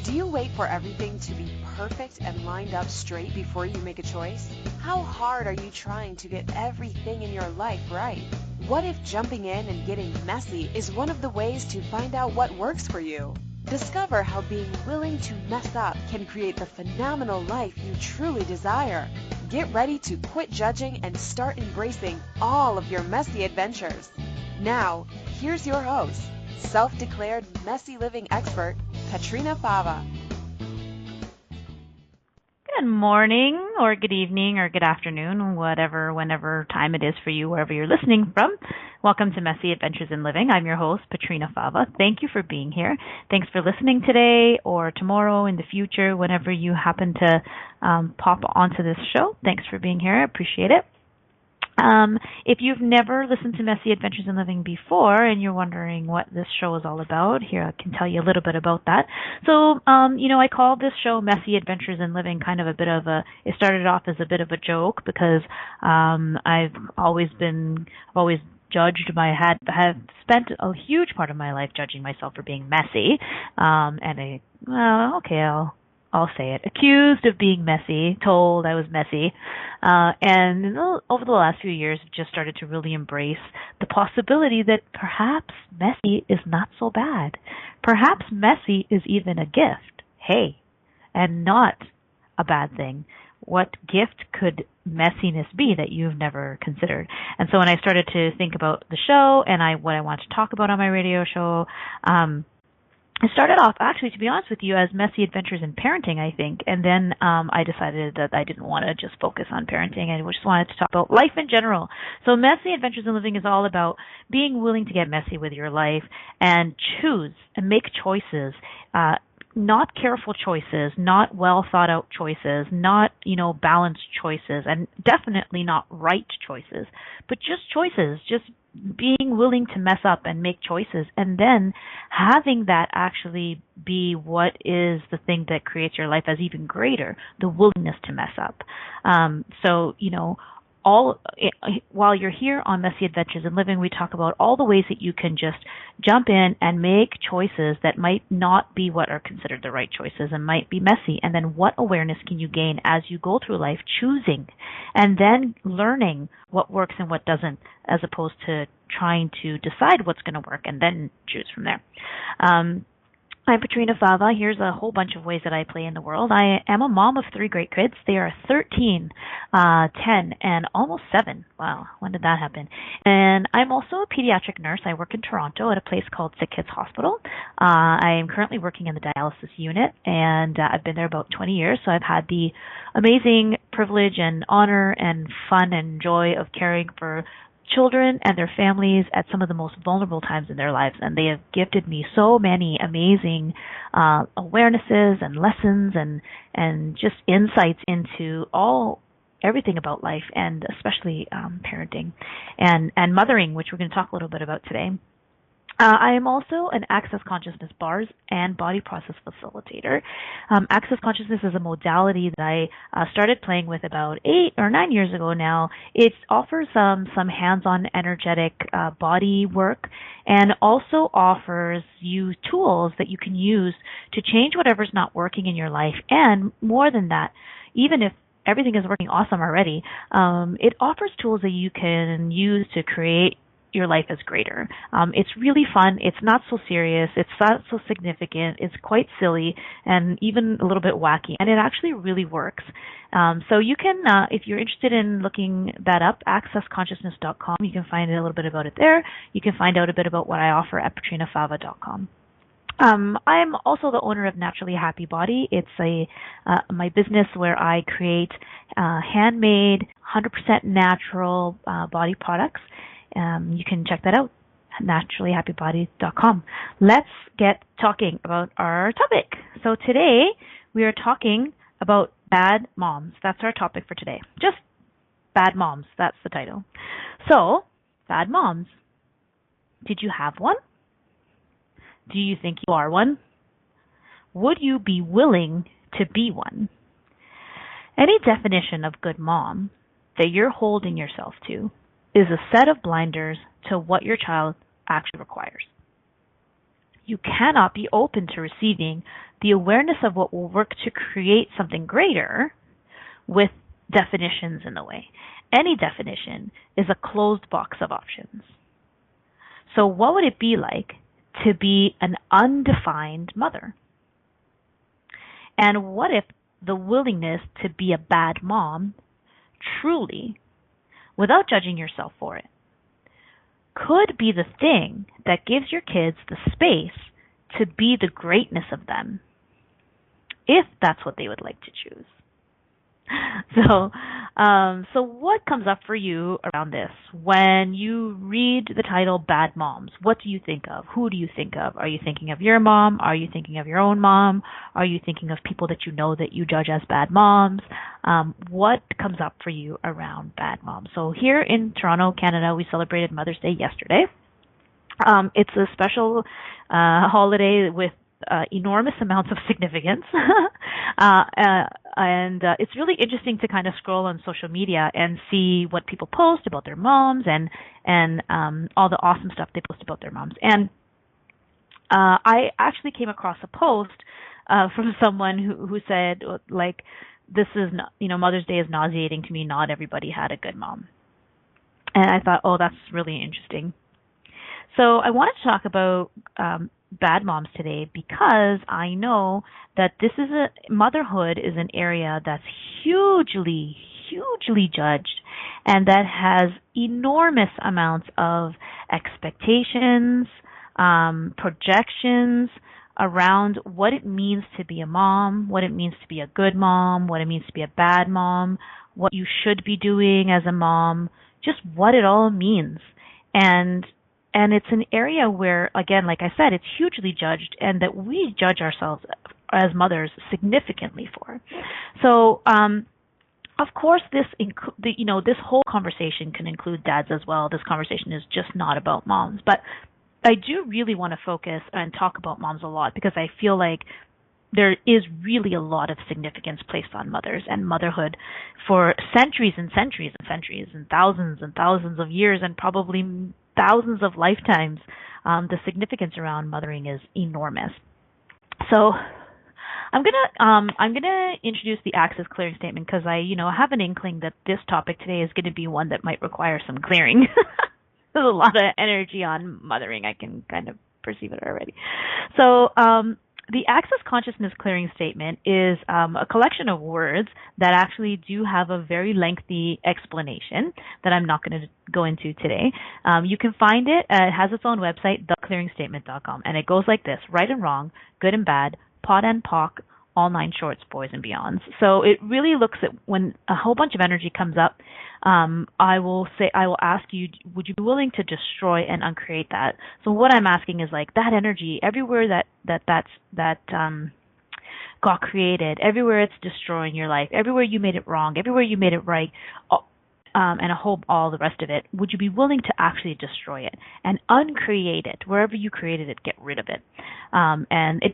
Do you wait for everything to be perfect and lined up straight before you make a choice? How hard are you trying to get everything in your life right? What if jumping in and getting messy is one of the ways to find out what works for you? Discover how being willing to mess up can create the phenomenal life you truly desire. Get ready to quit judging and start embracing all of your messy adventures. Now, here's your host, self-declared messy living expert, Petrina Fava. Good morning, or good evening, or good afternoon, whenever time it is for you, wherever you're listening from. Welcome to Messy Adventures in Living. I'm your host, Petrina Fava. Thank you for being here. Thanks for listening today or tomorrow in the future, whenever you happen to pop onto this show. Thanks for being here. I appreciate it. If you've never listened to Messy Adventures in Living before and you're wondering what this show is all about, here I can tell you a little bit about that. So, I call this show Messy Adventures in Living it started off as a bit of a joke because I've always judged have spent a huge part of my life judging myself for being messy. I'll say it. Accused of being messy, told I was messy. And over the last few years, I've just started to really embrace the possibility that perhaps messy is not so bad. Perhaps messy is even a gift. Hey, and not a bad thing. What gift could messiness be that you've never considered? And so when I started to think about the show and what I want to talk about on my radio show, it started off, actually, to be honest with you, as Messy Adventures in Parenting, I think. And then I decided that I didn't want to just focus on parenting. I just wanted to talk about life in general. So Messy Adventures in Living is all about being willing to get messy with your life and choose and make choices, not careful choices, not well thought out choices, not, balanced choices, and definitely not right choices, but just choices, just being willing to mess up and make choices, and then having that actually be what is the thing that creates your life as even greater, the willingness to mess up. While you're here on Messy Adventures in Living, we talk about all the ways that you can just jump in and make choices that might not be what are considered the right choices and might be messy. And then what awareness can you gain as you go through life choosing and then learning what works and what doesn't, as opposed to trying to decide what's going to work and then choose from there. I'm Petrina Fava. Here's a whole bunch of ways that I play in the world. I am a mom of 3 great kids. They are 13, 10, and almost 7. Wow, when did that happen? And I'm also a pediatric nurse. I work in Toronto at a place called Sick Kids Hospital. I am currently working in the dialysis unit, and I've been there about 20 years, so I've had the amazing privilege and honor and fun and joy of caring for children and their families at some of the most vulnerable times in their lives, and they have gifted me so many amazing awarenesses and lessons and just insights into everything about life, and especially parenting and mothering, which we're going to talk a little bit about today. I am also an Access Consciousness bars and body process facilitator. Access Consciousness is a modality that I started playing with about 8 or 9 years ago now. It offers some hands-on energetic body work, and also offers you tools that you can use to change whatever's not working in your life. And more than that, even if everything is working awesome already, it offers tools that you can use to create your life as greater. It's really fun. It's not so serious. It's not so significant. It's quite silly and even a little bit wacky, and it actually really works. So you can, if you're interested in looking that up, accessconsciousness.com, you can find a little bit about it there. You can find out a bit about what I offer at petrinafava.com. I'm also the owner of Naturally Happy Body. It's my business where I create handmade, 100% natural body products. You can check that out, naturallyhappybody.com. Let's get talking about our topic. So today we are talking about bad moms. That's our topic for today. Just bad moms. That's the title. So, bad moms. Did you have one? Do you think you are one? Would you be willing to be one? Any definition of good mom that you're holding yourself to is a set of blinders to what your child actually requires. You cannot be open to receiving the awareness of what will work to create something greater with definitions in the way. Any definition is a closed box of options. So what would it be like to be an undefined mother? And what if the willingness to be a bad mom truly, without judging yourself for it, could be the thing that gives your kids the space to be the greatness of them, if that's what they would like to choose? So what comes up for you around this when you read the title Bad Moms? What do you think of? Who do you think of? Are you thinking of your mom? Are you thinking of your own mom? Are you thinking of people that you know that you judge as bad moms? What comes up for you around bad moms? So here in Toronto, Canada, we celebrated Mother's Day yesterday. It's a special holiday with enormous amounts of significance. And it's really interesting to kind of scroll on social media and see what people post about their moms and all the awesome stuff they post about their moms. And I actually came across a post from someone who said, like, this is not, Mother's Day is nauseating to me. Not everybody had a good mom. And I thought, oh, that's really interesting. So I wanted to talk about bad moms today because I know that motherhood is an area that's hugely judged, and that has enormous amounts of expectations, projections around what it means to be a mom, what it means to be a good mom, what it means to be a bad mom, what you should be doing as a mom, just what it all means. And it's an area where, again, like I said, it's hugely judged, and that we judge ourselves as mothers significantly for. So, of course, this whole conversation can include dads as well. This conversation is just not about moms, but I do really want to focus and talk about moms a lot because I feel like there is really a lot of significance placed on mothers and motherhood for centuries and centuries and centuries and thousands of years and probably thousands of lifetimes. The significance around mothering is enormous. So I'm gonna introduce the Access Clearing Statement because I have an inkling that this topic today is going to be one that might require some clearing. There's a lot of energy on mothering. I can kind of perceive it already. So the Access Consciousness Clearing Statement is a collection of words that actually do have a very lengthy explanation that I'm not going to go into today. You can find it. It has its own website, theclearingstatement.com, and it goes like this: right and wrong, good and bad, pot and pock, all nine shorts, boys and beyonds. So it really looks at when a whole bunch of energy comes up. I will ask you, would you be willing to destroy and uncreate that? So what I'm asking is, like, that energy everywhere that got created, everywhere it's destroying your life, everywhere you made it wrong, everywhere you made it right, and all the rest of it, would you be willing to actually destroy it and uncreate it? Wherever you created it, get rid of it.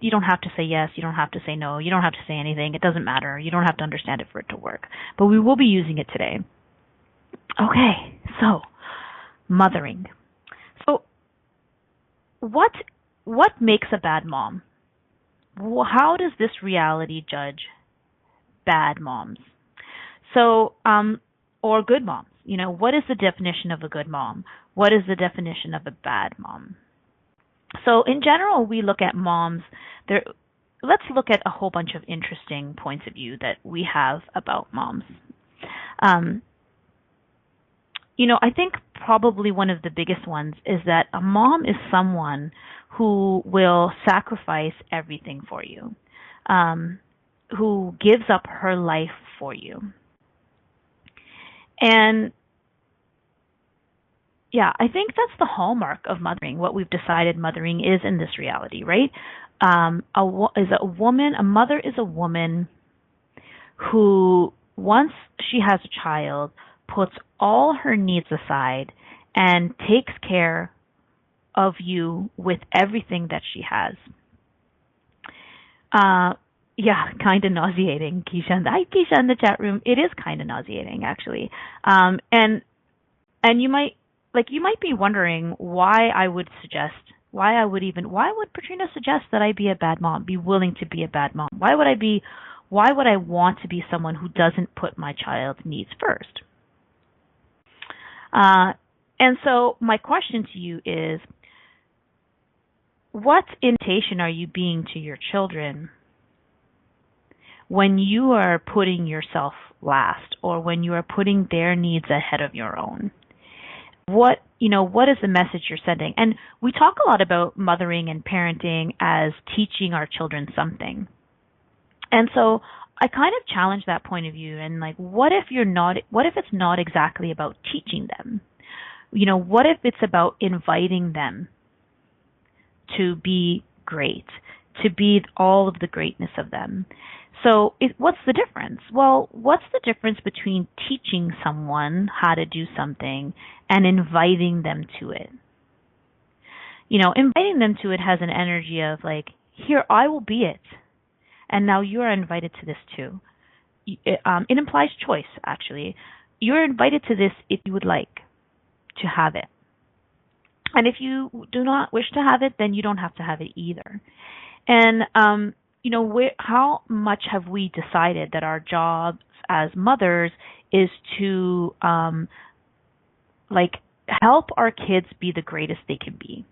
You don't have to say yes, you don't have to say no, you don't have to say anything. It doesn't matter. You don't have to understand it for it to work. But we will be using it today. Okay, so mothering. So what makes a bad mom? How does this reality judge bad moms? So, or good moms. What is the definition of a good mom? What is the definition of a bad mom? So in general, we look at moms. Let's look at a whole bunch of interesting points of view that we have about moms. I think probably one of the biggest ones is that a mom is someone who will sacrifice everything for you, who gives up her life for you. And yeah, I think that's the hallmark of mothering, what we've decided mothering is in this reality, right? A mother is a woman who, once she has a child, puts all her needs aside and takes care of you with everything that she has. Yeah, kind of nauseating, Keisha. Hi, Keisha in the chat room. It is kind of nauseating, actually. And you might be wondering why I would suggest why would Petrina suggest that I be a bad mom, be willing to be a bad mom? Why would I want to be someone who doesn't put my child's needs first? Uh, and so my question to you is, what invitation are you being to your children when you are putting yourself last, or when you are putting their needs ahead of your own? What is the message you're sending? And we talk a lot about mothering and parenting as teaching our children something. And so I kind of challenge that point of view, and like, what if it's not exactly about teaching them? What if it's about inviting them to be great, to be all of the greatness of them? So what's the difference? Well, what's the difference between teaching someone how to do something and inviting them to it? Inviting them to it has an energy of like, here, I will be it. And now you are invited to this too. It implies choice, actually. You're invited to this if you would like to have it. And if you do not wish to have it, then you don't have to have it either. And, how much have we decided that our jobs as mothers is to, help our kids be the greatest they can be,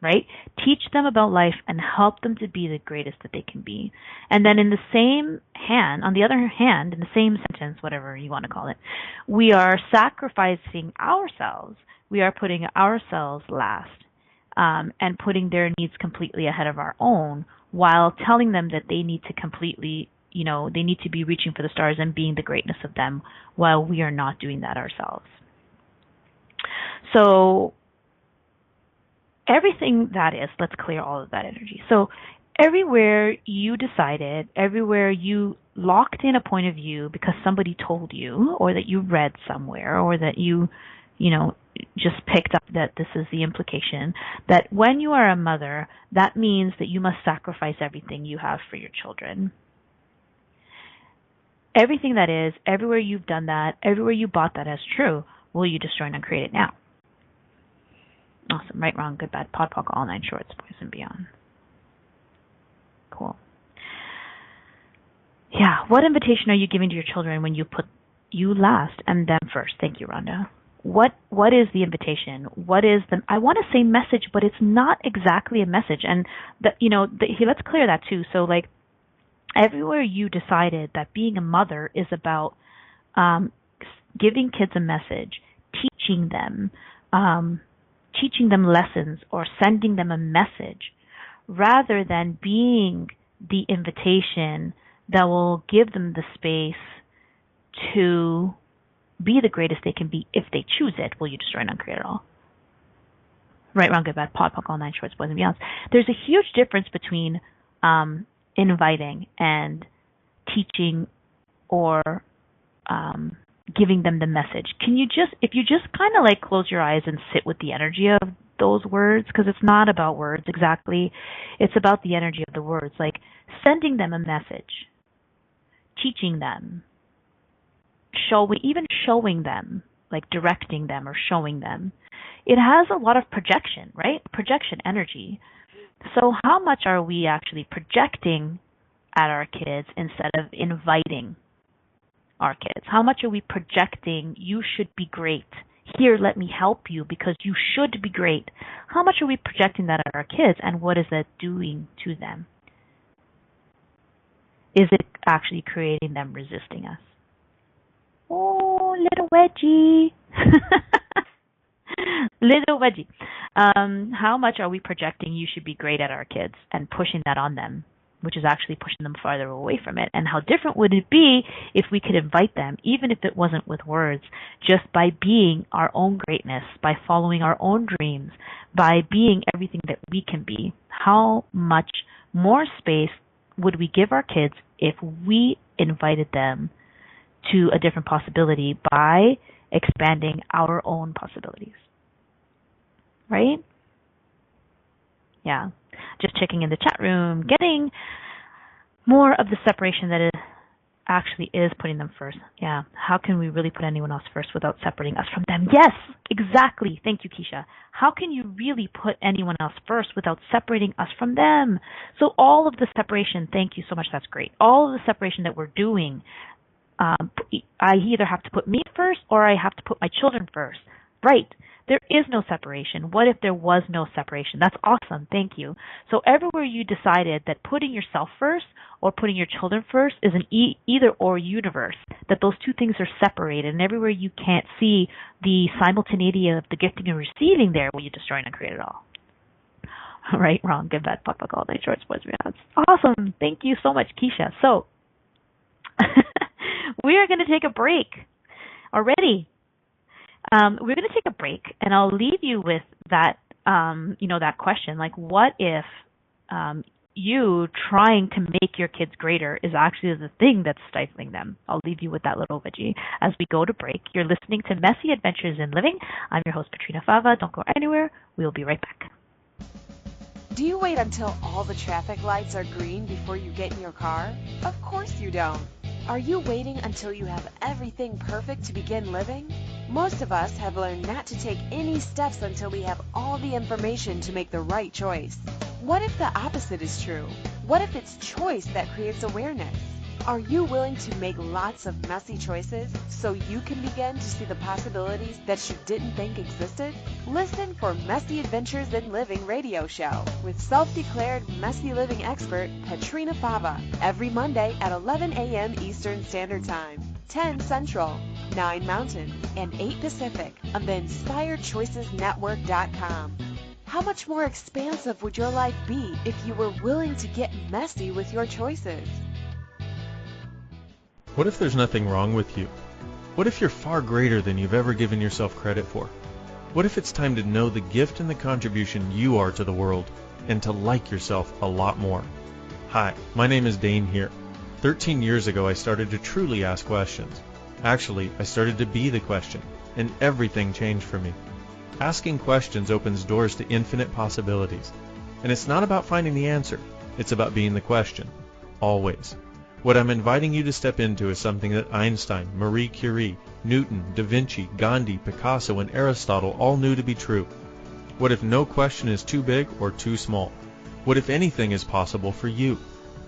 right? Teach them about life and help them to be the greatest that they can be. And then on the other hand, in the same sentence, whatever you want to call it, we are sacrificing ourselves. We are putting ourselves last, and putting their needs completely ahead of our own, while telling them that they need to they need to be reaching for the stars and being the greatness of them, while we are not doing that ourselves. So everything that is, let's clear all of that energy. So everywhere you locked in a point of view because somebody told you, or that you read somewhere, or that you just picked up that this is the implication, that when you are a mother, that means that you must sacrifice everything you have for your children. Everything that is, everywhere you've done that, everywhere you bought that as true, will you destroy and uncreate it now? Awesome. Right, wrong, good, bad, pod, poc, all nine shorts, boys and beyond. Cool. Yeah. What invitation are you giving to your children when you put you last and them first? Thank you, Rhonda. What is the invitation? What is I want to say message, but it's not exactly a message. And let's clear that too. So like, everywhere you decided that being a mother is about giving kids a message, teaching them lessons, or sending them a message, rather than being the invitation that will give them the space to be the greatest they can be if they choose it, will you destroy and uncreate it all? Right, wrong, good, bad, pod, poc, all nine shorts, boys and beyonds. There's a huge difference between inviting and teaching, or giving them the message. If you just kind of like close your eyes and sit with the energy of those words, because it's not about words exactly, it's about the energy of the words, like sending them a message, teaching them, showing them, like directing them or showing them. It has a lot of projection, right? Projection energy. So how much are we actually projecting at our kids instead of inviting our kids? How much are we projecting, you should be great? Here, let me help you because you should be great. How much are we projecting that at our kids, and what is that doing to them? Is it actually creating them resisting us? Oh, little wedgie. Little wedgie. How much are we projecting you should be great at our kids and pushing that on them, which is actually pushing them farther away from it? And how different would it be if we could invite them, even if it wasn't with words, just by being our own greatness, by following our own dreams, by being everything that we can be? How much more space would we give our kids if we invited them to a different possibility by expanding our own possibilities? Right? Yeah. Just checking in the chat room, getting more of the separation that is actually is putting them first. Yeah. How can we really put anyone else first without separating us from them? Yes, exactly. Thank you, Keisha. How can you really put anyone else first without separating us from them? So all of the separation, thank you so much, that's great. All of the separation that we're doing, I either have to put me first or I have to put my children first. Right. There is no separation. What if there was no separation? That's awesome. Thank you. So everywhere you decided that putting yourself first or putting your children first is an either or universe, that those two things are separated, and everywhere you can't see the simultaneity of the gifting and receiving there, will you destroy and create it all. Right, wrong, good, bad, fuck, all day, shorts, boys, that's awesome. Thank you so much, Keisha. So we are going to take a break already. We're going to take a break, and I'll leave you with that, that question. Like, what if you trying to make your kids greater is actually the thing that's stifling them? I'll leave you with that little veggie as we go to break. You're listening to Messy Adventures in Living. I'm your host, Petrina Fava. Don't go anywhere. We'll be right back. Do you wait until all the traffic lights are green before you get in your car? Of course you don't. Are you waiting until you have everything perfect to begin living? Most of us have learned not to take any steps until we have all the information to make the right choice. What if the opposite is true? What if it's choice that creates awareness? Are you willing to make lots of messy choices so you can begin to see the possibilities that you didn't think existed? Listen for Messy Adventures in Living radio show with self-declared messy living expert Petrina Fava every Monday at 11 a.m. Eastern Standard Time, 10 Central, 9 Mountain, and 8 Pacific on the InspiredChoicesNetwork.com. How much more expansive would your life be if you were willing to get messy with your choices? What if there's nothing wrong with you? What if you're far greater than you've ever given yourself credit for? What if it's time to know the gift and the contribution you are to the world and to like yourself a lot more? Hi, my name is Dane here. 13 years ago I started to truly ask questions. Actually, I started to be the question, and everything changed for me. Asking questions opens doors to infinite possibilities. And it's not about finding the answer, it's about being the question. Always. What I'm inviting you to step into is something that Einstein, Marie Curie, Newton, Da Vinci, Gandhi, Picasso, and Aristotle all knew to be true. What if no question is too big or too small? What if anything is possible for you?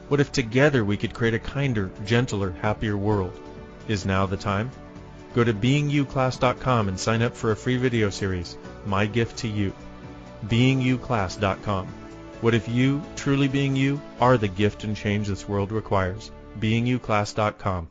What if together we could create a kinder, gentler, happier world? Is now the time? Go to beingyouclass.com and sign up for a free video series, My Gift to You. beingyouclass.com. What if you, truly being you, are the gift and change this world requires? beingyouclass.com.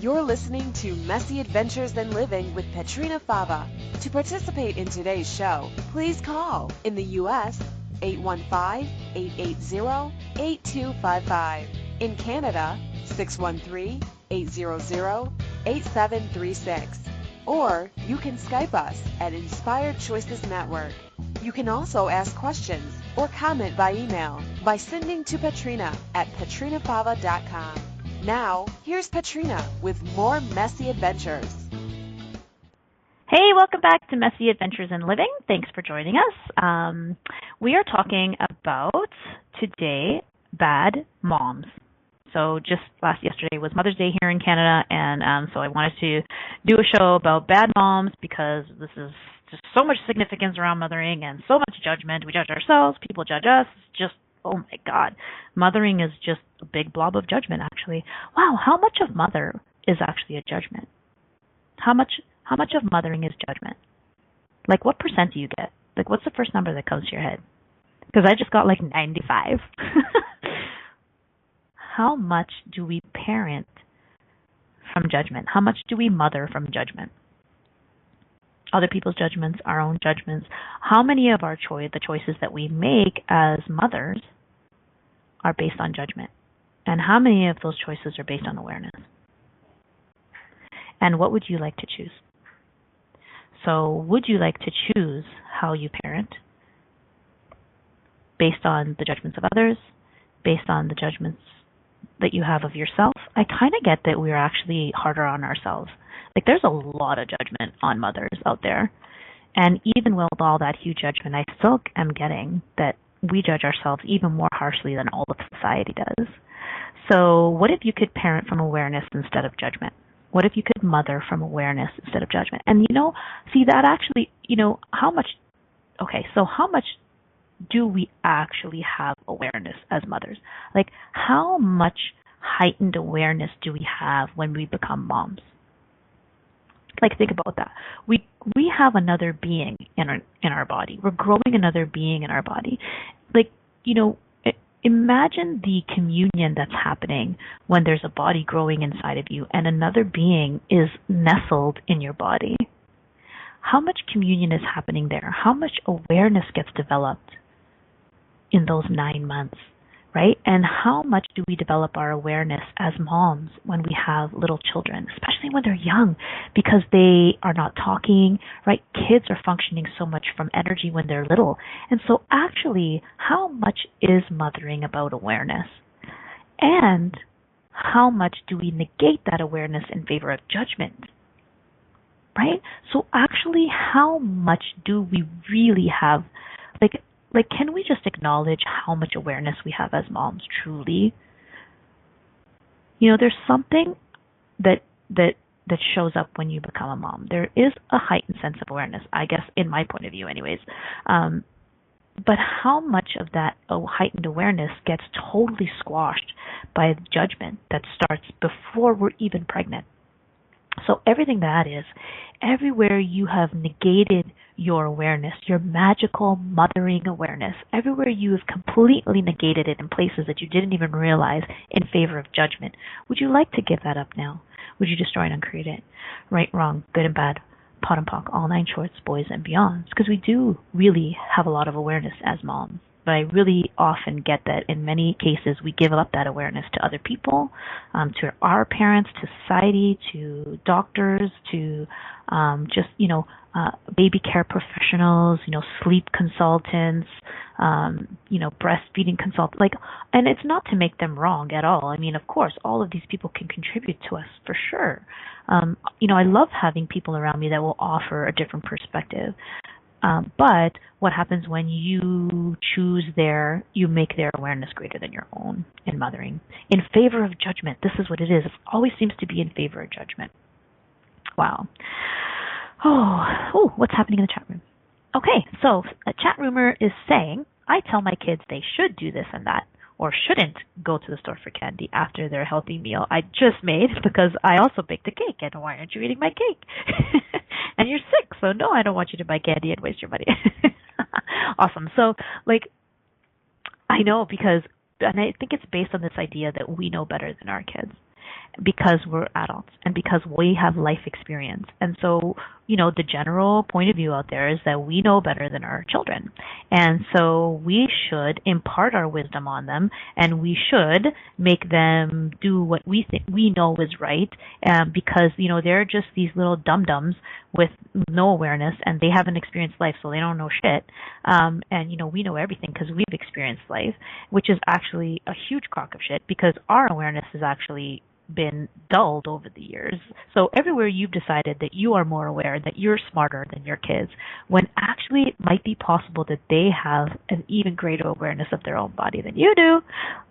You're listening to Messy Adventures in Living with Petrina Fava. To participate in today's show, please call in the U.S. 815-880-8255. In Canada, 613-800-8736. Or you can Skype us at Inspired Choices Network. You can also ask questions or comment by email by sending to Petrina at petrinafava.com. Now, here's Petrina with more Messy Adventures. Hey, welcome back to Messy Adventures in Living. Thanks for joining us. We are talking about today bad moms. So just yesterday was Mother's Day here in Canada, and so I wanted to do a show about bad moms because this is just so much significance around mothering and so much judgment. We judge ourselves, people judge us. Just, oh my God. Mothering is just a big blob of judgment, actually. Wow, how much of mother is actually a judgment? How much of mothering is judgment? Like, what % do you get? Like, what's the first number that comes to your head? Because I just got like 95. How much do we parent from judgment? How much do we mother from judgment? Other people's judgments, our own judgments. How many of our the choices that we make as mothers are based on judgment? And how many of those choices are based on awareness? And what would you like to choose? So would you like to choose how you parent based on the judgments of others, based on the judgments that you have of yourself? I kind of get that we're actually harder on ourselves. Like, there's a lot of judgment on mothers out there. And even with all that huge judgment, I still am getting that we judge ourselves even more harshly than all of society does. So what if you could parent from awareness instead of judgment? What if you could mother from awareness instead of judgment? And see that actually, how much, okay, so how much do we actually have awareness as mothers? Like, how much heightened awareness do we have when we become moms? Like, think about that. We have another being in our body. We're growing another being in our body. Like, imagine the communion that's happening when there's a body growing inside of you and another being is nestled in your body. How much communion is happening there? How much awareness gets developed in those 9 months, right? And how much do we develop our awareness as moms when we have little children, especially when they're young, because they are not talking, right? Kids are functioning so much from energy when they're little. And so actually, how much is mothering about awareness? And how much do we negate that awareness in favor of judgment? Right? So actually, how much do we really have, like, can we just acknowledge how much awareness we have as moms, truly? There's something that shows up when you become a mom. There is a heightened sense of awareness, I guess, in my point of view anyways. But how much of that heightened awareness gets totally squashed by the judgment that starts before we're even pregnant? So everything that is, everywhere you have negated your awareness, your magical mothering awareness, everywhere you have completely negated it in places that you didn't even realize in favor of judgment, would you like to give that up now? Would you destroy and uncreate it? Right, wrong, good and bad, pot and pock, all 9 shorts, boys and beyonds. Because we do really have a lot of awareness as moms. But I really often get that in many cases we give up that awareness to other people, to our parents, to society, to doctors, to baby care professionals, sleep consultants, breastfeeding consultants. And it's not to make them wrong at all. I mean, of course, all of these people can contribute to us for sure. I love having people around me that will offer a different perspective. But what happens when you you make their awareness greater than your own in mothering? In favor of judgment. This is what it is. It always seems to be in favor of judgment. Wow. Oh, what's happening in the chat room? Okay, so a chat roomer is saying, I tell my kids they should do this and that, or shouldn't go to the store for candy after their healthy meal I just made because I also baked a cake, and why aren't you eating my cake? And you're sick, so no, I don't want you to buy candy and waste your money. Awesome. So, I know and I think it's based on this idea that we know better than our kids because we're adults and because we have life experience. And so, the general point of view out there is that we know better than our children. And so we should impart our wisdom on them, and we should make them do what we think we know is right, because, they're just these little dum-dums with no awareness, and they haven't experienced life, so they don't know shit. And, we know everything because we've experienced life, which is actually a huge crock of shit because our awareness is actually been dulled over the years. So everywhere you've decided that you are more aware, that you're smarter than your kids, when actually it might be possible that they have an even greater awareness of their own body than you do,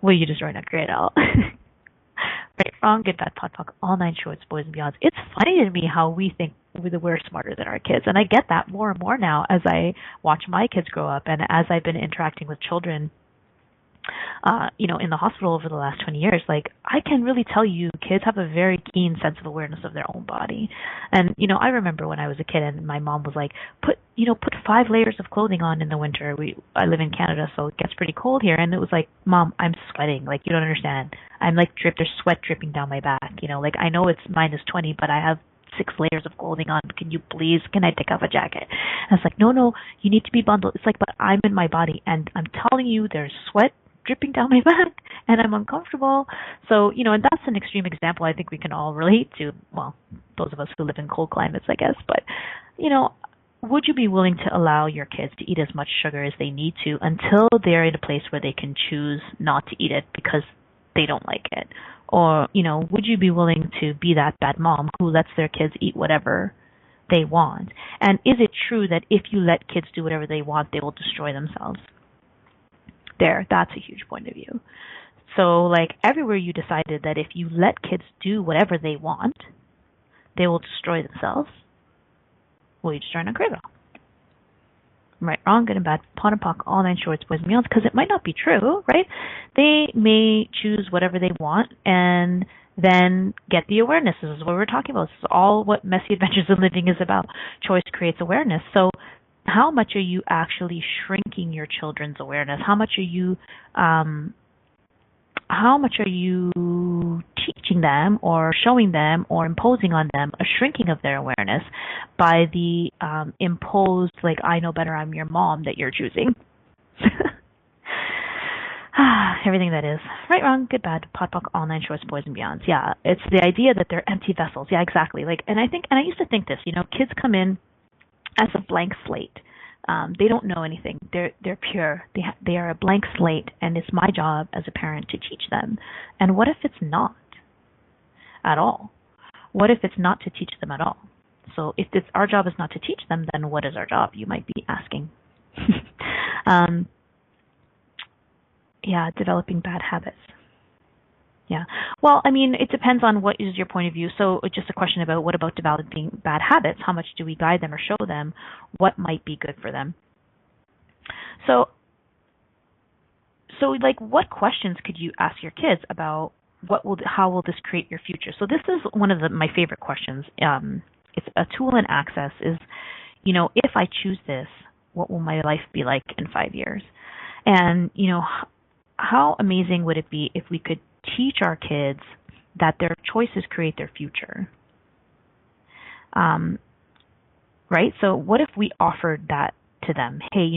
well, you just are not great at all. Right, wrong, good, bad, pot, pock, all 9 shorts, boys and beyonds. It's funny to me how we think we're smarter than our kids. And I get that more and more now as I watch my kids grow up and as I've been interacting with children in the hospital over the last 20 years. I can really tell you kids have a very keen sense of awareness of their own body. And, I remember when I was a kid and my mom was like, put 5 layers of clothing on in the winter. I live in Canada, so it gets pretty cold here. And it was like, Mom, I'm sweating. You don't understand. I'm there's sweat dripping down my back. I know it's -20, but I have 6 layers of clothing on. Can I take off a jacket? And it's like, no, you need to be bundled. It's like, but I'm in my body and I'm telling you there's sweat dripping down my back and I'm uncomfortable. So, and that's an extreme example I think we can all relate to. Well, those of us who live in cold climates, I guess. But, would you be willing to allow your kids to eat as much sugar as they need to until they're in a place where they can choose not to eat it because they don't like it? Or, would you be willing to be that bad mom who lets their kids eat whatever they want? And is it true that if you let kids do whatever they want, they will destroy themselves? That's a huge point of view. So, like, everywhere you decided that if you let kids do whatever they want, they will destroy themselves, well, you just try not create it all. Right, wrong, good and bad, pot and pock, all nine shorts, boys and beyonds, because it might not be true, right? They may choose whatever they want and then get the awareness. This is what we're talking about. This is all what Messy Adventures in Living is about. Choice creates awareness. So how much are you actually shrinking your children's awareness? How much are you teaching them or showing them or imposing on them a shrinking of their awareness by the imposed, like, I know better, I'm your mom that you're choosing? Everything that is. Right, wrong, good, bad, pot, pock, all nine shorts, boys and beyonds. Yeah, it's the idea that they're empty vessels. Yeah, exactly. Like, and I used to think this, kids come in as a blank slate. They don't know anything. They're pure. They are a blank slate, and it's my job as a parent to teach them. And what if it's not at all? What if it's not to teach them at all? So if our job is not to teach them, then what is our job? You might be asking. Developing bad habits. Yeah. Well, I mean, it depends on what is your point of view. So it's just a question about what about developing bad habits? How much do we guide them or show them what might be good for them? So like, what questions could you ask your kids about how will this create your future? So this is one of my favorite questions. It's a tool in Access is, if I choose this, what will my life be like in 5 years? And, how amazing would it be if we could teach our kids that their choices create their future? Right? So what if we offered that to them? Hey,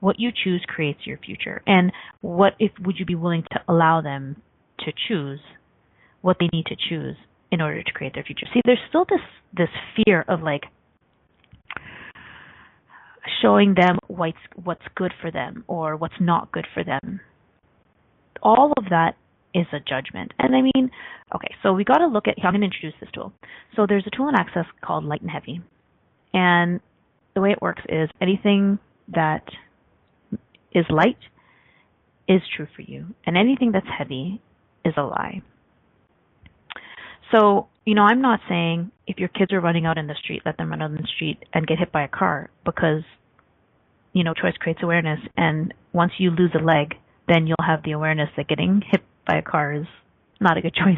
what you choose creates your future. And would you be willing to allow them to choose what they need to choose in order to create their future? See, there's still this fear of, like, showing them what's good for them or what's not good for them. All of that is a judgment. And I mean, okay, so we got to look at, I'm going to introduce this tool. So there's a tool in Access called Light and Heavy. And the way it works is anything that is light is true for you, and anything that's heavy is a lie. So, I'm not saying if your kids are running out in the street, let them run out in the street and get hit by a car, because, choice creates awareness, and once you lose a leg, then you'll have the awareness that getting hit by a car is not a good choice.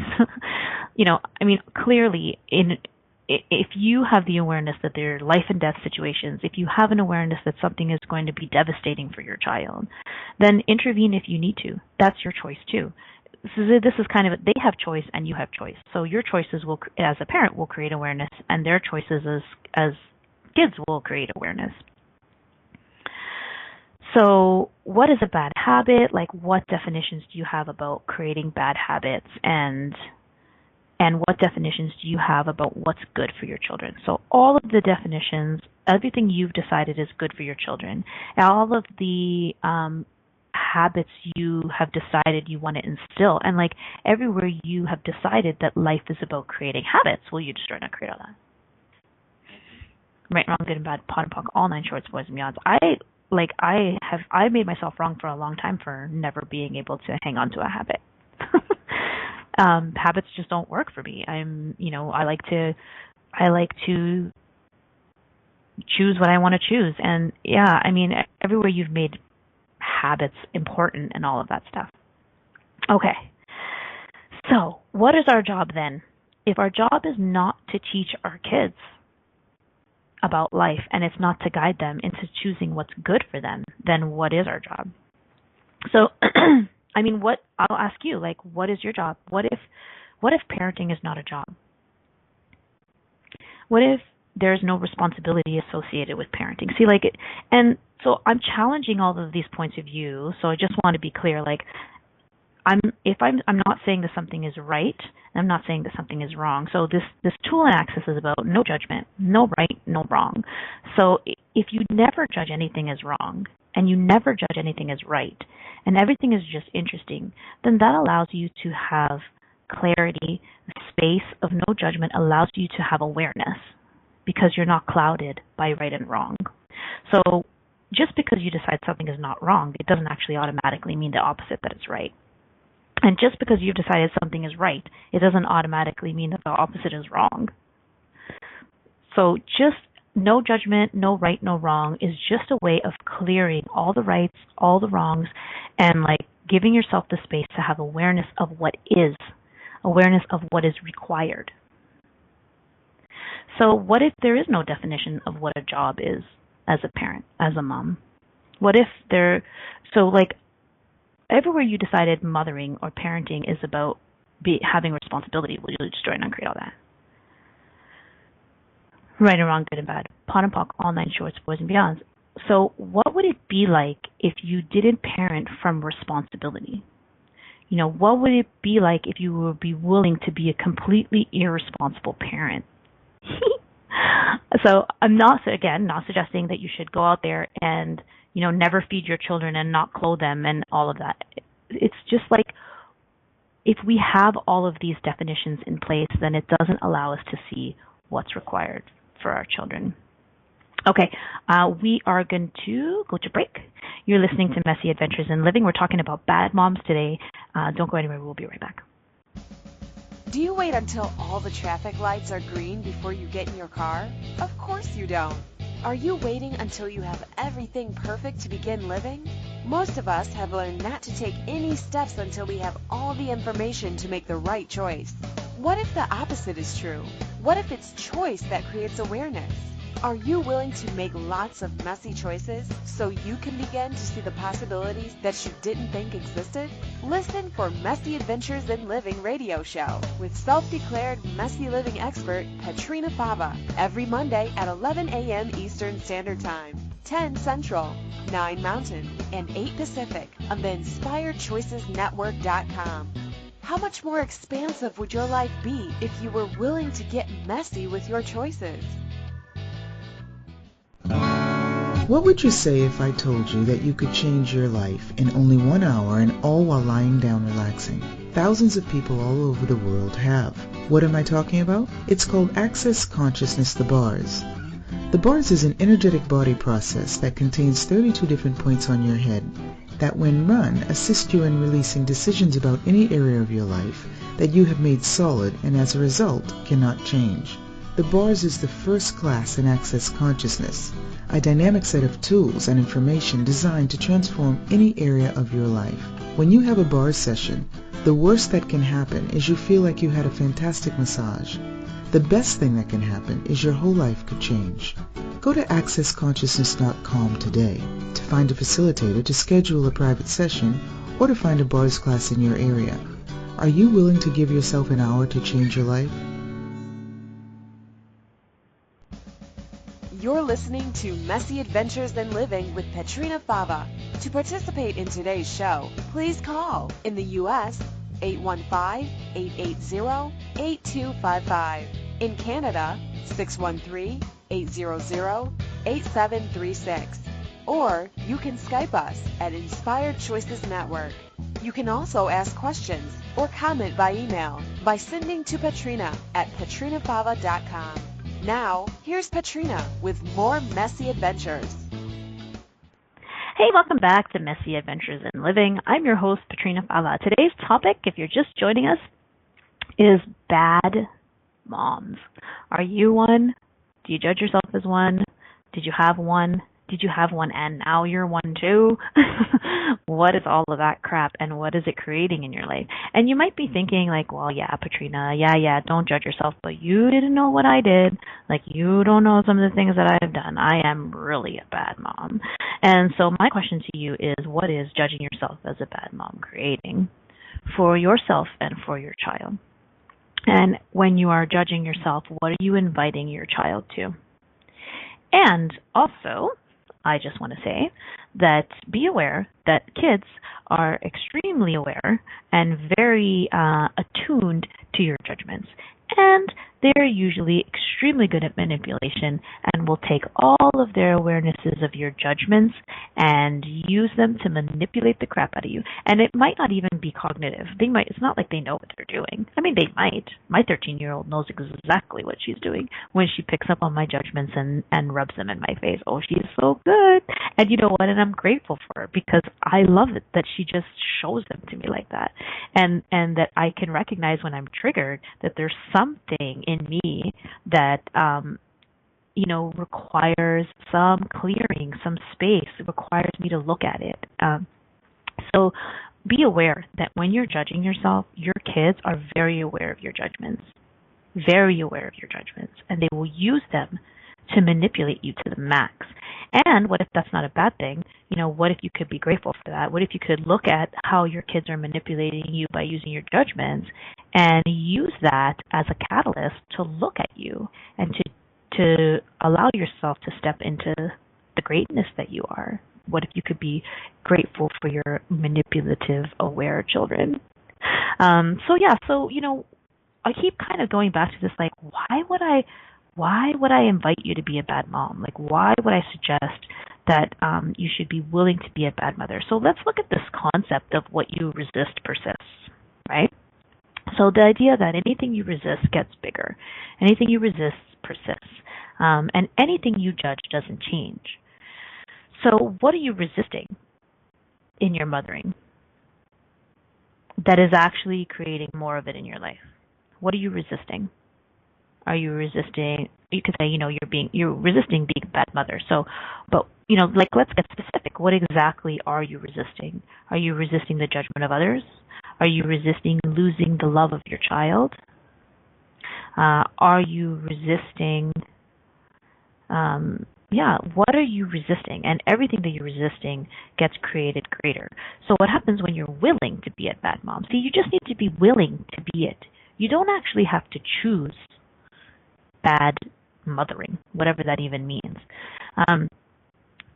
Clearly, if you have the awareness that there are life and death situations, if you have an awareness that something is going to be devastating for your child, then intervene if you need to. That's your choice too. This is kind of, they have choice and you have choice. So your choices will, as a parent, will create awareness, and their choices as kids will create awareness. So what is a bad habit? Like, what definitions do you have about creating bad habits, and what definitions do you have about what's good for your children? So all of the definitions, everything you've decided is good for your children, all of the habits you have decided you want to instill, and like everywhere you have decided that life is about creating habits, well, you just try not create all that. Right, wrong, good and bad, pot and pock, all nine shorts, boys and beyonds. I made myself wrong for a long time for never being able to hang on to a habit. Habits just don't work for me. I like to choose what I want to choose. And yeah, everywhere you've made habits important and all of that stuff. Okay. So what is our job then? If our job is not to teach our kids about life, and it's not to guide them into choosing what's good for them, then what is our job? So, I'll ask you, like, what is your job? What if parenting is not a job? What if there's no responsibility associated with parenting? See, and so I'm challenging all of these points of view. So I just want to be clear, like, I'm not saying that something is right, and I'm not saying that something is wrong. So this tool in Access is about no judgment, no right, no wrong. So if you never judge anything as wrong, and you never judge anything as right, and everything is just interesting, then that allows you to have clarity. The space of no judgment allows you to have awareness, because you're not clouded by right and wrong. So just because you decide something is not wrong, it doesn't actually automatically mean the opposite, that it's right. And just because you've decided something is right, it doesn't automatically mean that the opposite is wrong. So just no judgment, no right, no wrong is just a way of clearing all the rights, all the wrongs, and like giving yourself the space to have awareness of what is, awareness of what is required. So what if there is no definition of what a job is as a parent, as a mom? What if everywhere you decided mothering or parenting is about having responsibility, will you just join and create all that? Right and wrong, good and bad, pot and pock, all nine shorts, boys and beyonds. So what would it be like if you didn't parent from responsibility? What would it be like if you would be willing to be a completely irresponsible parent? So I'm not suggesting that you should go out there and, never feed your children and not clothe them and all of that. It's just like, if we have all of these definitions in place, then it doesn't allow us to see what's required for our children. Okay, we are going to go to break. You're listening to Messy Adventures in Living. We're talking about bad moms today. Don't go anywhere. We'll be right back. Do you wait until all the traffic lights are green before you get in your car? Of course you don't. Are you waiting until you have everything perfect to begin living? Most of us have learned not to take any steps until we have all the information to make the right choice. What if the opposite is true? What if it's choice that creates awareness? Are you willing to make lots of messy choices so you can begin to see the possibilities that you didn't think existed? Listen for Messy Adventures in Living radio show with self-declared messy living expert Petrina Fava every Monday at 11 a.m. Eastern Standard Time, 10 Central, 9 Mountain, and 8 Pacific on the InspiredChoicesNetwork.com. How much more expansive would your life be if you were willing to get messy with your choices? What would you say if I told you that you could change your life in only 1 hour and all while lying down relaxing? Thousands of people all over the world have. What am I talking about? It's called Access Consciousness, the bars. The bars is an energetic body process that contains 32 different points on your head that when run assist you in releasing decisions about any area of your life that you have made solid and as a result cannot change. The bars is the first class in Access Consciousness, a dynamic set of tools and information designed to transform any area of your life. When you have a bars session, the worst that can happen is you feel like you had a fantastic massage. The best thing that can happen is your whole life could change. Go to accessconsciousness.com today to find a facilitator to schedule a private session or to find a bars class in your area. Are you willing to give yourself an hour to change your life? You're listening to Messy Adventures in Living with Petrina Fava. To participate in today's show, please call in the U.S. 815-880-8255. In Canada, 613-800-8736. Or you can Skype us at Inspired Choices Network. You can also ask questions or comment by email by sending to Petrina at petrinafava.com. Now, here's Petrina with more Messy Adventures. Hey, welcome back to Messy Adventures in Living. I'm your host, Petrina Fava. Today's topic, if you're just joining us, is bad moms. Are you one? Do you judge yourself as one? Did you have one? Did you have one and now you're one too? What is all of that crap and what is it creating in your life? And you might be thinking like, well, yeah, Petrina, yeah, don't judge yourself, but you didn't know what I did. Like, you don't know some of the things that I've done. I am really a bad mom. And so my question to you is, what is judging yourself as a bad mom creating for yourself and for your child? And when you are judging yourself, what are you inviting your child to? And also, I just want to say that be aware that kids are extremely aware and very attuned to your judgments. And they're usually extremely good at manipulation and will take all of their awarenesses of your judgments and use them to manipulate the crap out of you. And it might not even be cognitive. It's not like they know what they're doing. I mean, they might. My 13-year-old knows exactly what she's doing when she picks up on my judgments and rubs them in my face. Oh, she's so good. And you know what? And I'm grateful for her because I love it that she just shows them to me like that. And that I can recognize when I'm triggered that there's something in me that requires some clearing, some space. It requires me to look at it. So be aware that when you're judging yourself, your kids are very aware of your judgments, and they will use them to manipulate you to the max. And what if that's not a bad thing? What if you could be grateful for that? What if you could look at how your kids are manipulating you by using your judgments and use that as a catalyst to look at you and to allow yourself to step into the greatness that you are? What if you could be grateful for your manipulative, aware children? I keep kind of going back to this, like, why would I invite you to be a bad mom? Like, why would I suggest that you should be willing to be a bad mother? So let's look at this concept of what you resist persists, right? So the idea that anything you resist gets bigger, anything you resist persists, and anything you judge doesn't change. So what are you resisting in your mothering that is actually creating more of it in your life? What are you resisting? Are you resisting? You could say, you're resisting being a bad mother. So, but let's get specific. What exactly are you resisting? Are you resisting the judgment of others? Are you resisting losing the love of your child? Are you resisting? What are you resisting? And everything that you're resisting gets created greater. So what happens when you're willing to be a bad mom? See, you just need to be willing to be it. You don't actually have to choose bad mothering, whatever that even means.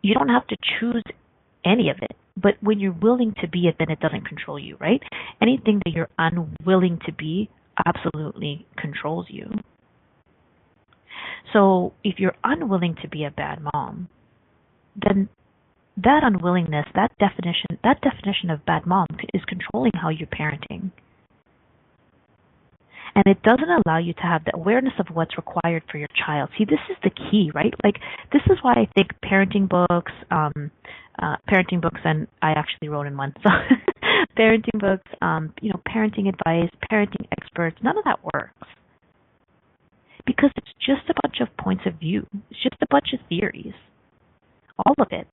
You don't have to choose any of it. But when you're willing to be it, then it doesn't control you, right? Anything that you're unwilling to be absolutely controls you. So if you're unwilling to be a bad mom, then that unwillingness, that definition of bad mom is controlling how you're parenting. And it doesn't allow you to have the awareness of what's required for your child. See, this is the key, right? Like, this is why I think parenting books, and I actually wrote in one, so parenting books, parenting advice, parenting experts, none of that works. Because it's just a bunch of points of view. It's just a bunch of theories. All of it.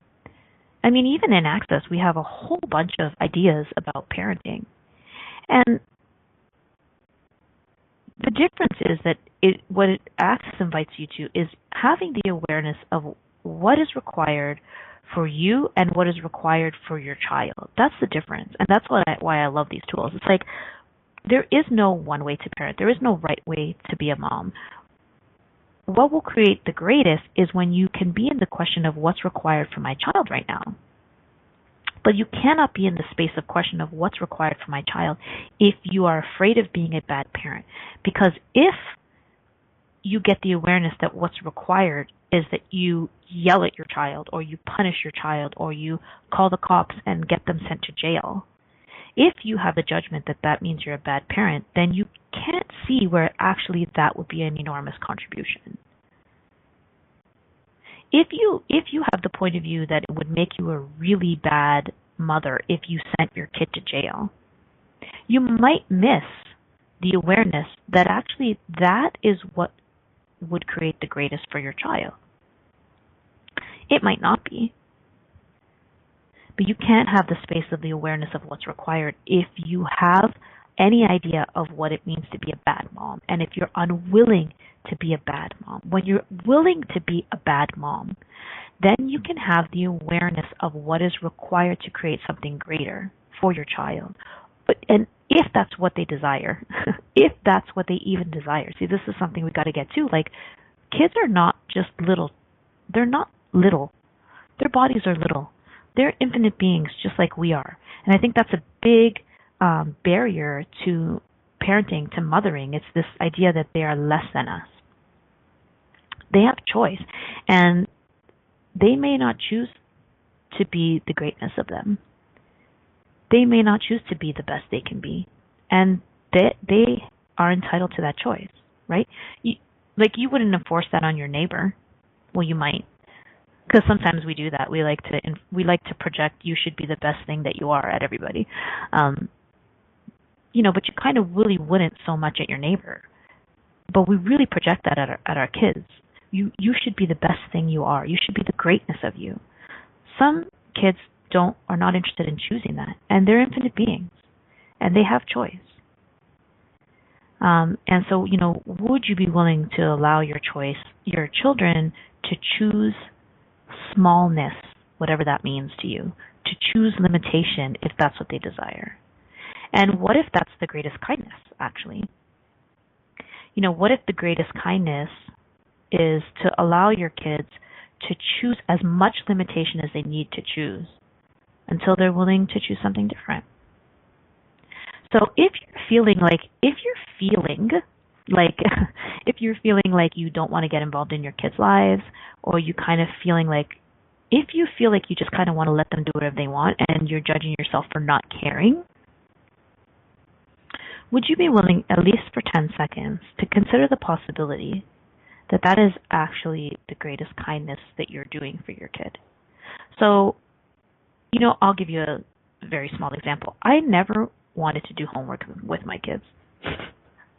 I mean, even in Access, we have a whole bunch of ideas about parenting. And the difference is that what Access invites you to is having the awareness of what is required for you and what is required for your child. That's the difference. And that's why I love these tools. It's like there is no one way to parent. There is no right way to be a mom. What will create the greatest is when you can be in the question of what's required for my child right now. But you cannot be in the space of question of what's required for my child if you are afraid of being a bad parent. Because if you get the awareness that what's required is that you yell at your child or you punish your child or you call the cops and get them sent to jail, if you have the judgment that that means you're a bad parent, then you can't see where actually that would be an enormous contribution. If you have the point of view that it would make you a really bad mother if you sent your kid to jail, you might miss the awareness that actually that is what would create the greatest for your child. It might not be. But you can't have the space of the awareness of what's required if you have any idea of what it means to be a bad mom. And if you're unwilling to be a bad mom, when you're willing to be a bad mom, then you can have the awareness of what is required to create something greater for your child. And if that's what they desire, if that's what they even desire. See, this is something we got to get to. Like, kids are not just little. They're not little. Their bodies are little. They're infinite beings just like we are. And I think that's a big barrier to parenting to mothering. It's this idea that they are less than us. They have choice, and they may not choose to be the greatness of them. They may not choose to be the best they can be, and they are entitled to that choice, right? You wouldn't enforce that on your neighbor. Well, you might, because sometimes we do that. We like to project you should be the best thing that you are at everybody, but you kind of really wouldn't so much at your neighbor. But we really project that at our kids. You should be the best thing you are. You should be the greatness of you. Some kids are not interested in choosing that, and they're infinite beings, and they have choice. And so, would you be willing to allow your children to choose smallness, whatever that means to you, to choose limitation if that's what they desire? And what if that's the greatest kindness, actually? What if the greatest kindness is to allow your kids to choose as much limitation as they need to choose until they're willing to choose something different? So if you're feeling like you don't want to get involved in your kids' lives, or you kind of feeling like, if you feel like you just kind of want to let them do whatever they want and you're judging yourself for not caring, would you be willing, at least for 10 seconds, to consider the possibility that that is actually the greatest kindness that you're doing for your kid? So, I'll give you a very small example. I never wanted to do homework with my kids.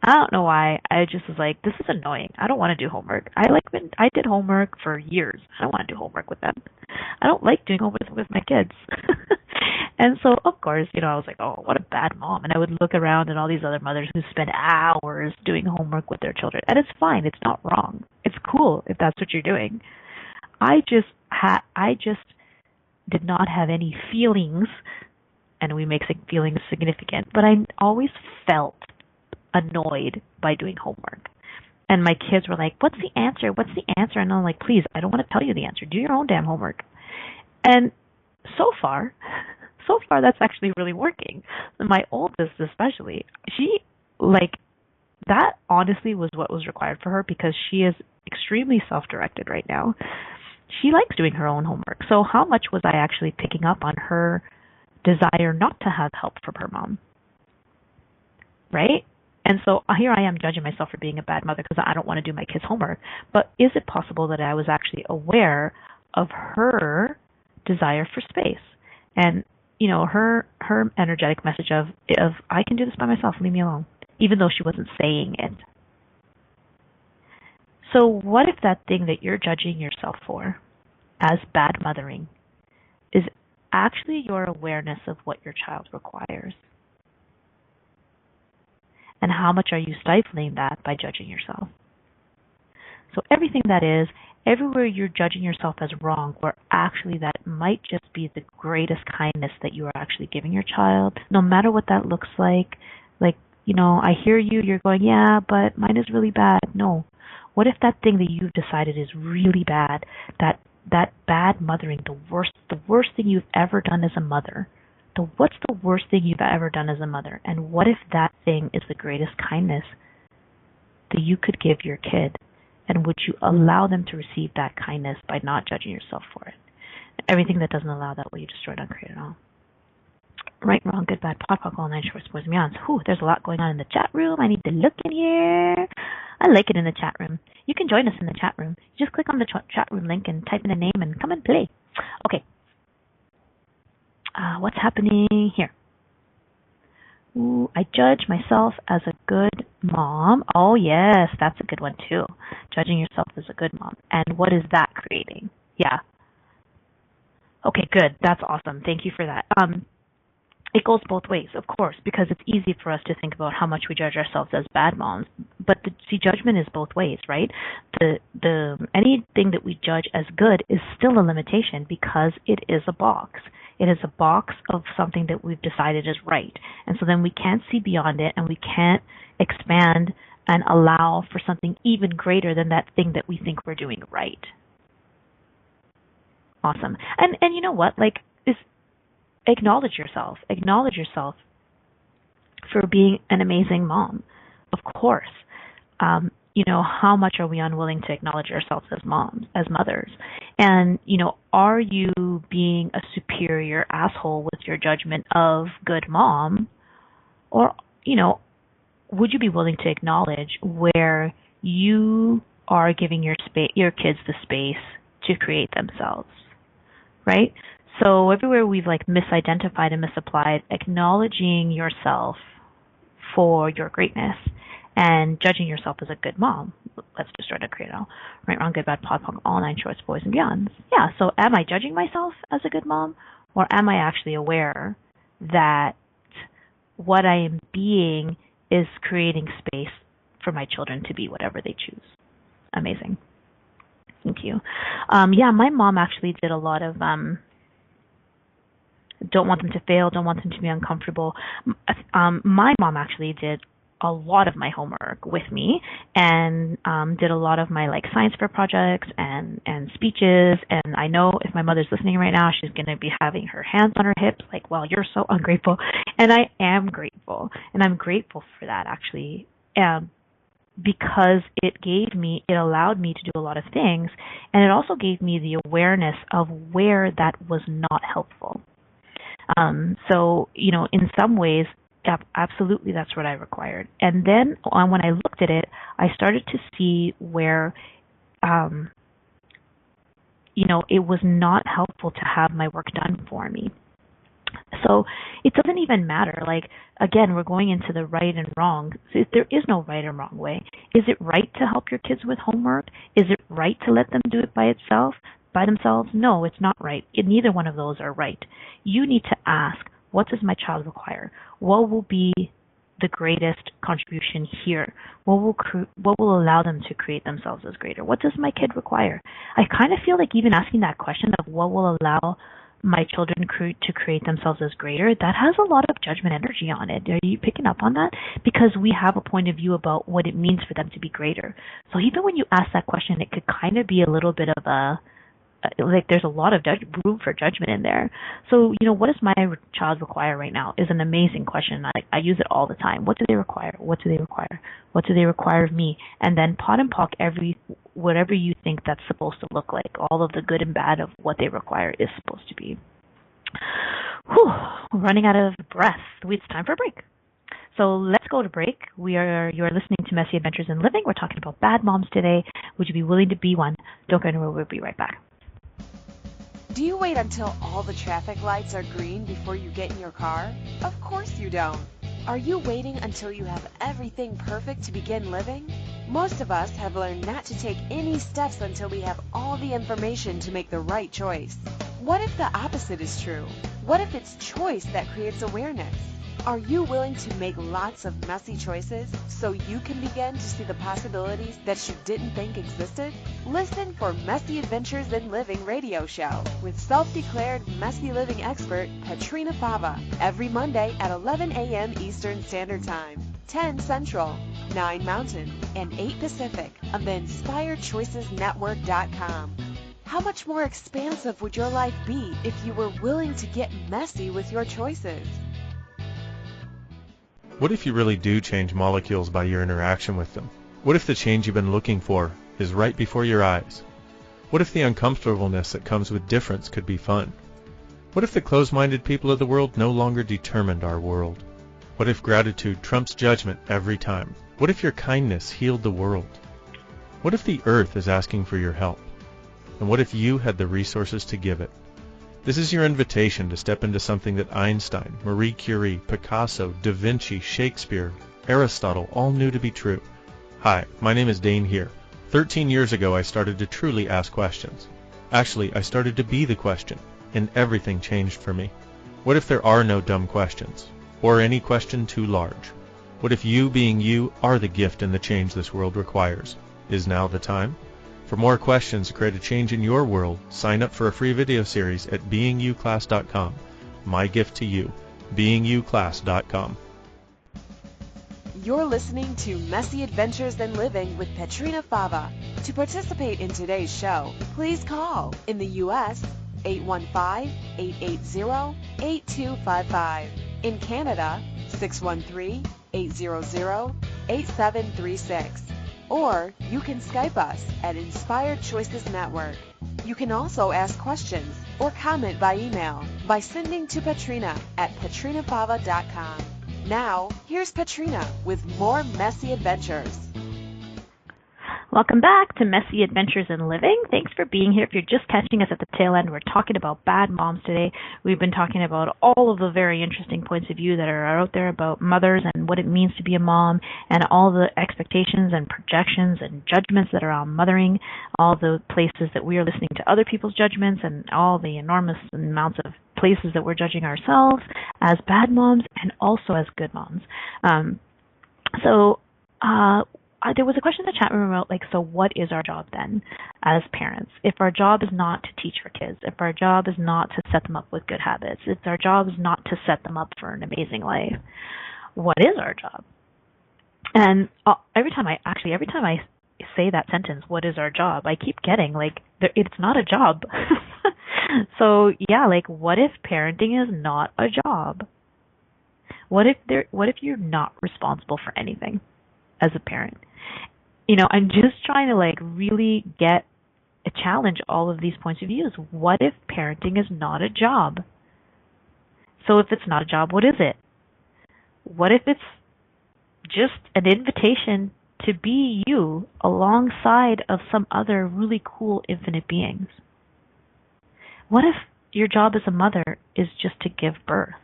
I don't know why. I just was like, this is annoying. I don't want to do homework. I did homework for years. I don't want to do homework with them. I don't like doing homework with my kids. And so, of course, I was like, oh, what a bad mom. And I would look around at all these other mothers who spend hours doing homework with their children. And it's fine. It's not wrong. It's cool if that's what you're doing. I just did not have any feelings, and we make feelings significant, but I always felt annoyed by doing homework. And my kids were like, what's the answer? What's the answer? And I'm like, please, I don't want to tell you the answer. Do your own damn homework. And so far that's actually really working. My oldest especially, that honestly was what was required for her, because she is extremely self-directed right now. She likes doing her own homework. So how much was I actually picking up on her desire not to have help from her mom? Right? And so here I am judging myself for being a bad mother because I don't want to do my kids' homework. But is it possible that I was actually aware of her desire for space? And, her energetic message of I can do this by myself, leave me alone, even though she wasn't saying it. So what if that thing that you're judging yourself for as bad mothering is actually your awareness of what your child requires? And how much are you stifling that by judging yourself? So everything that is, everywhere you're judging yourself as wrong, where actually that might just be the greatest kindness that you are actually giving your child, no matter what that looks like. I hear you're going, yeah, but mine is really bad. No. What if that thing that you've decided is really bad, that bad mothering, the worst thing you've ever done as a mother, what's the worst thing you've ever done as a mother? And what if that thing is the greatest kindness that you could give your kid? And would you allow them to receive that kindness by not judging yourself for it? Everything that doesn't allow that will you destroy it, uncreate it all. Right, wrong, good, bad, pod, all 9 shorts, boys, and beyonds. Whew, there's a lot going on in the chat room. I need to look in here. I like it in the chat room. You can join us in the chat room. Just click on the chat room link and type in a name and come and play. Okay. What's happening here? Ooh, I judge myself as a good mom. Oh, yes, that's a good one, too. Judging yourself as a good mom. And what is that creating? Yeah. Okay, good. That's awesome. Thank you for that. It goes both ways, of course, because it's easy for us to think about how much we judge ourselves as bad moms. But judgment is both ways, right? Anything that we judge as good is still a limitation because it is a box. It is a box of something that we've decided is right. And so then we can't see beyond it, and we can't expand and allow for something even greater than that thing that we think we're doing right. Awesome. And you know what? Acknowledge yourself. Acknowledge yourself for being an amazing mom. Of course. How much are we unwilling to acknowledge ourselves as moms, as mothers? And, are you being a superior asshole with your judgment of good mom? Or, would you be willing to acknowledge where you are giving your kids the space to create themselves, right? So everywhere we've misidentified and misapplied, acknowledging yourself for your greatness and judging yourself as a good mom. Let's just start to create all right, wrong, good, bad, pod, punk, all nine shorts, boys and beyonds. Yeah, so am I judging myself as a good mom, or am I actually aware that what I am being is creating space for my children to be whatever they choose? Amazing. Thank you. My mom actually did a lot of don't want them to fail, don't want them to be uncomfortable. My mom actually did a lot of my homework with me and did a lot of my science fair projects and speeches. And I know if my mother's listening right now, she's going to be having her hands on her hips wow, you're so ungrateful. And I am grateful. And I'm grateful for that, actually, because it allowed me to do a lot of things. And it also gave me the awareness of where that was not helpful. So, in some ways, absolutely, that's what I required. And then when I looked at it, I started to see where, it was not helpful to have my work done for me. So it doesn't even matter. Again, we're going into the right and wrong. So there is no right or wrong way. Is it right to help your kids with homework? Is it right to let them do it by themselves? No, it's not right. Neither one of those are right. You need to ask, what does my child require? What will be the greatest contribution here? What will allow them to create themselves as greater? What does my kid require? I kind of feel even asking that question of what will allow my children to create themselves as greater, that has a lot of judgment energy on it. Are you picking up on that? Because we have a point of view about what it means for them to be greater. So even when you ask that question, it could kind of be a little bit of a there's a lot of room for judgment in there. So, what does my child require right now is an amazing question. I use it all the time. What do they require? What do they require? What do they require of me? And then pot and pock whatever you think that's supposed to look like. All of the good and bad of what they require is supposed to be. Whew, we're running out of breath. It's time for a break. So let's go to break. You're listening to Messy Adventures in Living. We're talking about bad moms today. Would you be willing to be one? Don't go anywhere. We'll be right back. Do you wait until all the traffic lights are green before you get in your car? Of course you don't. Are you waiting until you have everything perfect to begin living? Most of us have learned not to take any steps until we have all the information to make the right choice. What if the opposite is true? What if it's choice that creates awareness? Are you willing to make lots of messy choices so you can begin to see the possibilities that you didn't think existed? Listen for Messy Adventures in Living radio show with self-declared messy living expert Petrina Fava every Monday at 11 a.m. Eastern Standard Time, 10 Central, 9 Mountain, and 8 Pacific on the InspiredChoicesNetwork.com. How much more expansive would your life be if you were willing to get messy with your choices? What if you really do change molecules by your interaction with them? What if the change you've been looking for is right before your eyes? What if the uncomfortableness that comes with difference could be fun? What if the closed-minded people of the world no longer determined our world? What if gratitude trumps judgment every time? What if your kindness healed the world? What if the earth is asking for your help? And what if you had the resources to give it? This is your invitation to step into something that Einstein, Marie Curie, Picasso, Da Vinci, Shakespeare, Aristotle all knew to be true. Hi, my name is Dane here. 13 years ago I started to truly ask questions. Actually, I started to be the question, and everything changed for me. What if there are no dumb questions, or any question too large? What if you being you are the gift and the change this world requires? Is now the time? For more questions to create a change in your world, sign up for a free video series at beingyouclass.com. My gift to you, beingyouclass.com. You're listening to Messy Adventures in Living with Petrina Fava. To participate in today's show, please call in the U.S. 815-880-8255. In Canada, 613-800-8736. Or you can Skype us at Inspired Choices Network. You can also ask questions or comment by email by sending to Petrina at petrinafava.com. Now, here's Petrina with more messy adventures. Welcome back to Messy Adventures in Living. Thanks for being here. If you're just catching us at the tail end, we're talking about bad moms today. We've been talking about all of the very interesting points of view that are out there about mothers and what it means to be a mom, and all the expectations and projections and judgments that are on mothering, all the places that we are listening to other people's judgments, and all the enormous amounts of places that we're judging ourselves as bad moms and also as good moms. There was a question in the chat room about, so what is our job then as parents? If our job is not to teach our kids, if our job is not to set them up with good habits, if our job is not to set them up for an amazing life, what is our job? And every time I say that sentence, what is our job, I keep getting, it's not a job. So, yeah, what if parenting is not a job? What if you're not responsible for anything as a parent? I'm just trying to really challenge all of these points of views. What if parenting is not a job? So if it's not a job, what is it? What if it's just an invitation to be you alongside of some other really cool infinite beings? What if your job as a mother is just to give birth?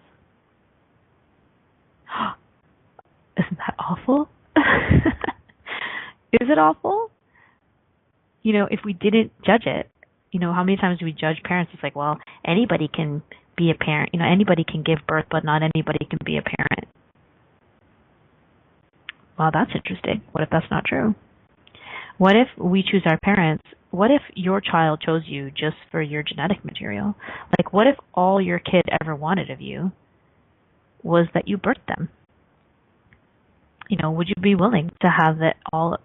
Isn't that awful? Is it awful? If we didn't judge it, how many times do we judge parents? It's well, anybody can be a parent. Anybody can give birth, but not anybody can be a parent. Well, that's interesting. What if that's not true? What if we choose our parents? What if your child chose you just for your genetic material? What if all your kid ever wanted of you was that you birthed them? Would you be willing to have that all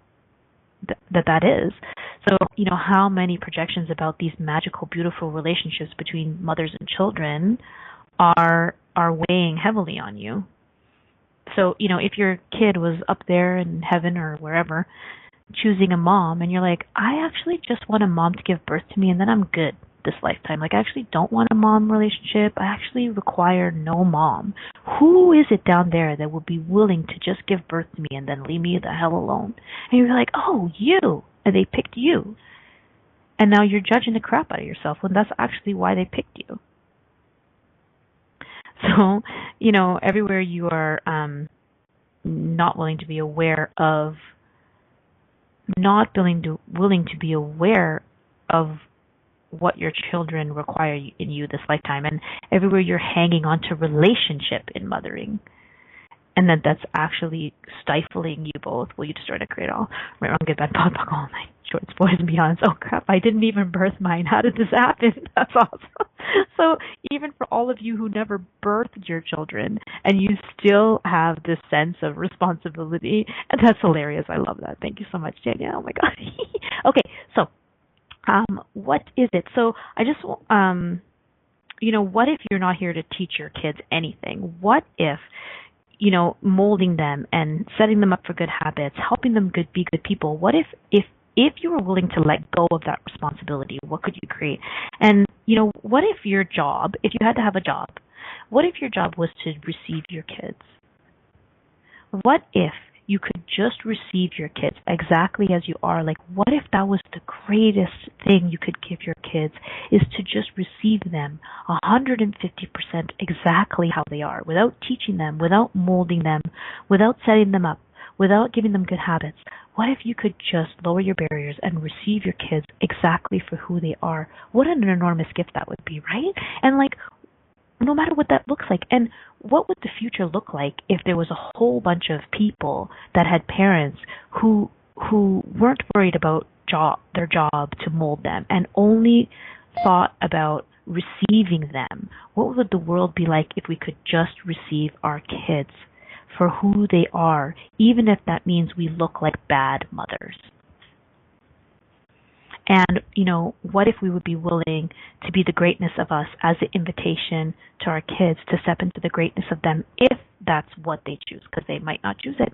that is? So, how many projections about these magical, beautiful relationships between mothers and children are weighing heavily on you? So, if your kid was up there in heaven or wherever choosing a mom, and you're I actually just want a mom to give birth to me and then I'm good this lifetime. I actually don't want a mom relationship. I actually require no mom. Who is it down there that would be willing to just give birth to me and then leave me the hell alone? And you're oh, you. And they picked you. And now you're judging the crap out of yourself when that's actually why they picked you. So, everywhere you are not willing to be aware of, willing to be aware of what your children require in you this lifetime, and everywhere you're hanging on to relationship in mothering, and that's actually stifling you both. Well, you just sort of create all right, wrong, good, bad, pop, all night, shorts, boys, and beyonds. Oh crap, I didn't even birth mine. How did this happen? That's awesome. So even for all of you who never birthed your children, and you still have this sense of responsibility, and that's hilarious. I love that. Thank you so much, Danielle. Oh my god. Okay, so what is it? So I just, what if you're not here to teach your kids anything? What if, molding them and setting them up for good habits, helping them be good people? What if you were willing to let go of that responsibility, what could you create? And, what if your job, if you had to have a job, what if your job was to receive your kids? What if you could just receive your kids exactly as you are? What if that was the greatest thing you could give your kids, is to just receive them 150% exactly how they are, without teaching them, without molding them, without setting them up, without giving them good habits? What if you could just lower your barriers and receive your kids exactly for who they are? What an enormous gift that would be, right? And no matter what that looks like. And what would the future look like if there was a whole bunch of people that had parents who weren't worried about their job to mold them and only thought about receiving them? What would the world be like if we could just receive our kids for who they are, even if that means we look like bad mothers? And, what if we would be willing to be the greatness of us as an invitation to our kids to step into the greatness of them if that's what they choose, because they might not choose it.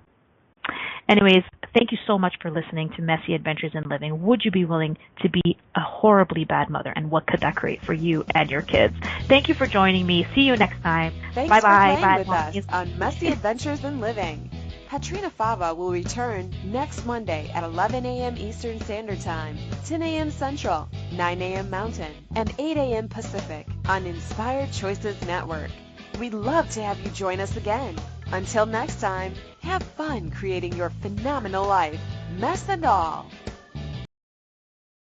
Anyways, thank you so much for listening to Messy Adventures in Living. Would you be willing to be a horribly bad mother, and what could that create for you and your kids? Thank you for joining me. See you next time. Thanks Bye-bye. for playing with us on Messy Adventures in Living. Petrina Fava will return next Monday at 11 a.m. Eastern Standard Time, 10 a.m. Central, 9 a.m. Mountain, and 8 a.m. Pacific on Inspired Choices Network. We'd love to have you join us again. Until next time, have fun creating your phenomenal life, mess and all.